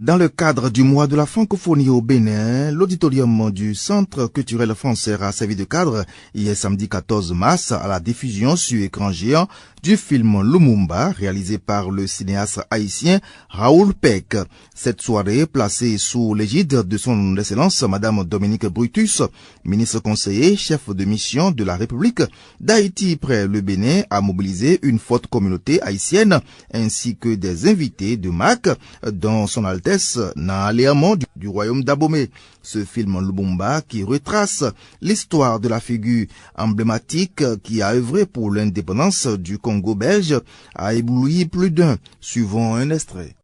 Dans le cadre du mois de la francophonie au Bénin, l'auditorium du Centre culturel français a servi de cadre hier samedi 14 mars à la diffusion sur écran géant du film Lumumba réalisé par le cinéaste haïtien Raoul Peck. Cette soirée, placée sous l'égide de son excellence Madame Dominique Brutus, ministre conseiller, chef de mission de la République d'Haïti près le Bénin, a mobilisé une forte communauté haïtienne ainsi que des invités de marque dont son Altesse Naaléamon du royaume d'Abomey. Ce film Lumumba qui retrace l'histoire de la figure emblématique qui a œuvré pour l'indépendance du Congo belge a ébloui plus d'un. Suivant un extrait.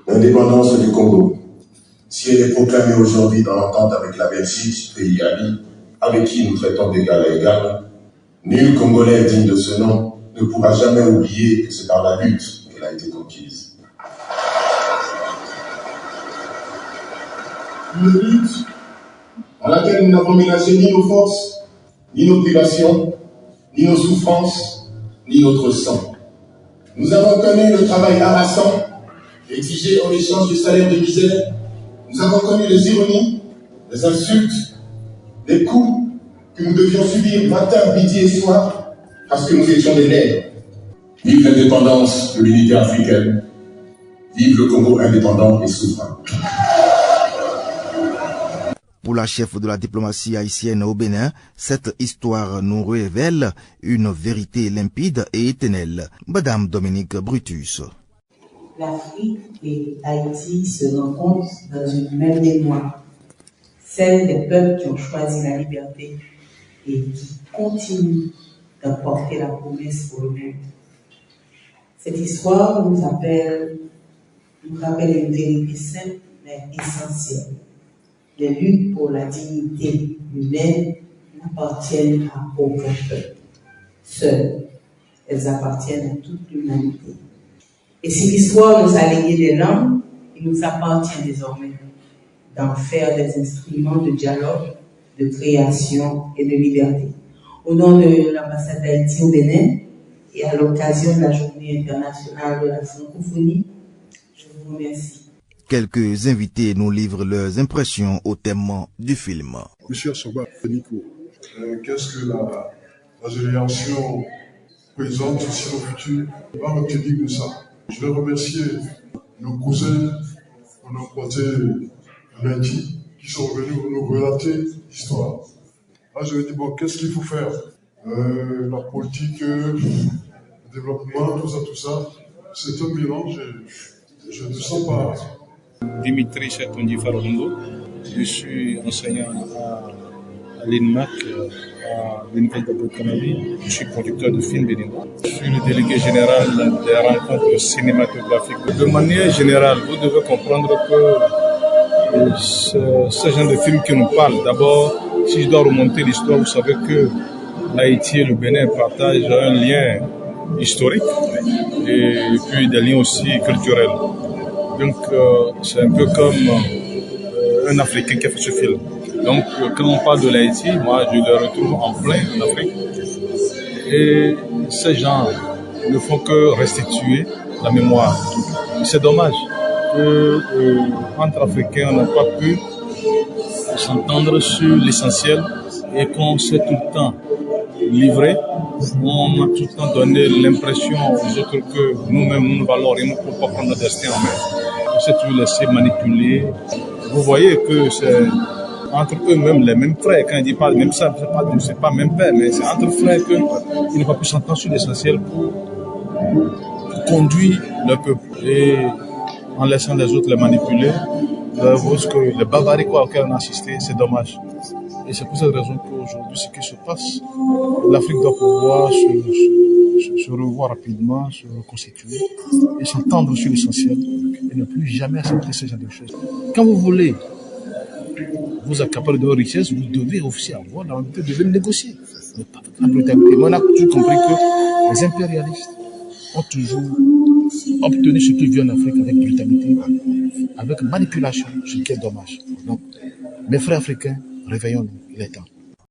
L'indépendance du Congo, si elle est proclamée aujourd'hui dans l'entente avec la Belgique, pays ami, avec qui nous traitons d'égal à égal, nul Congolais digne de ce nom ne pourra jamais oublier que c'est par la lutte qu'elle a été conquise. Une lutte dans laquelle nous n'avons ménagé ni nos forces, ni nos privations, ni nos souffrances, ni notre sang. Nous avons connu le travail harassant, exigé en échange de salaires de misère. Nous avons connu les ironies, les insultes, les coups que nous devions subir matin, midi et soir parce que nous étions des nègres. Vive l'indépendance de l'unité africaine. Vive le Congo indépendant et souverain. Pour la chef de la diplomatie haïtienne au Bénin, cette histoire nous révèle une vérité limpide et éternelle. Madame Dominique Brutus. L'Afrique et Haïti se rencontrent dans une même mémoire, celle des peuples qui ont choisi la liberté et qui continuent d'apporter la promesse pour le monde. Cette histoire nous rappelle une vérité simple mais essentielle. Les luttes pour la dignité humaine n'appartiennent à aucun peuple. Seules, elles appartiennent à toute l'humanité. Et si l'histoire nous a légué des langues, il nous appartient désormais d'en faire des instruments de dialogue, de création et de liberté. Au nom de l'ambassade d'Haïti au Bénin et à l'occasion de la Journée internationale de la francophonie, je vous remercie. Quelques invités nous livrent leurs impressions au thème du film. Monsieur Soba Nico, qu'est-ce que la génération présente, aussi le futur, va retenir de ça? Je vais remercier nos cousins qu'on a emporté lundi, qui sont venus nous relater l'histoire. Là, je me dis, bon, qu'est-ce qu'il faut faire? La politique, le développement, tout ça, c'est un mélange, je ne sens pas. Dimitri Chatondi Farondo, je suis enseignant à l'INMAC, à l'Université de Bourg-Canabi. Je suis producteur de films béninois. Je suis le délégué général des rencontres cinématographiques. De manière générale, vous devez comprendre que ce genre de film qui nous parle, d'abord, si je dois remonter l'histoire, vous savez que l'Haïti et le Bénin partagent un lien historique et puis des liens aussi culturels. Donc, c'est un peu comme un Africain qui a fait ce film. Donc, quand on parle de l'Haïti, moi, je le retrouve en plein en Afrique. Et ces gens ne font que restituer la mémoire. C'est dommage qu'entre Africains, on n'a pas pu s'entendre sur l'essentiel et qu'on s'est tout le temps livré. On a tout le temps donné l'impression aux autres que nous-mêmes, nous valons et nous ne pouvons pas prendre notre destin en main. On s'est toujours laissé manipuler. Vous voyez que c'est entre eux-mêmes les mêmes frères. Quand ils disent pas même ça, c'est pas même père, mais c'est entre frères qu'ils n'ont pas pu s'entendre sur l'essentiel pour conduire le peuple. Et en laissant les autres les manipuler, parce que le barbarie auquel on a assisté, c'est dommage. Et c'est pour cette raison qu'aujourd'hui, ce qui se passe, l'Afrique doit pouvoir se revoir rapidement, se reconstituer et s'entendre sur l'essentiel et ne plus jamais accepter ce genre de choses. Quand vous voulez vous accaparer de vos richesses, vous devez aussi avoir la volonté de négocier. Mais pas la brutalité. Mais on a toujours compris que les impérialistes ont toujours obtenu ce qu'ils veulent en Afrique avec brutalité, avec manipulation, ce qui est dommage. Donc, mes frères africains, réveillons-nous, il est temps.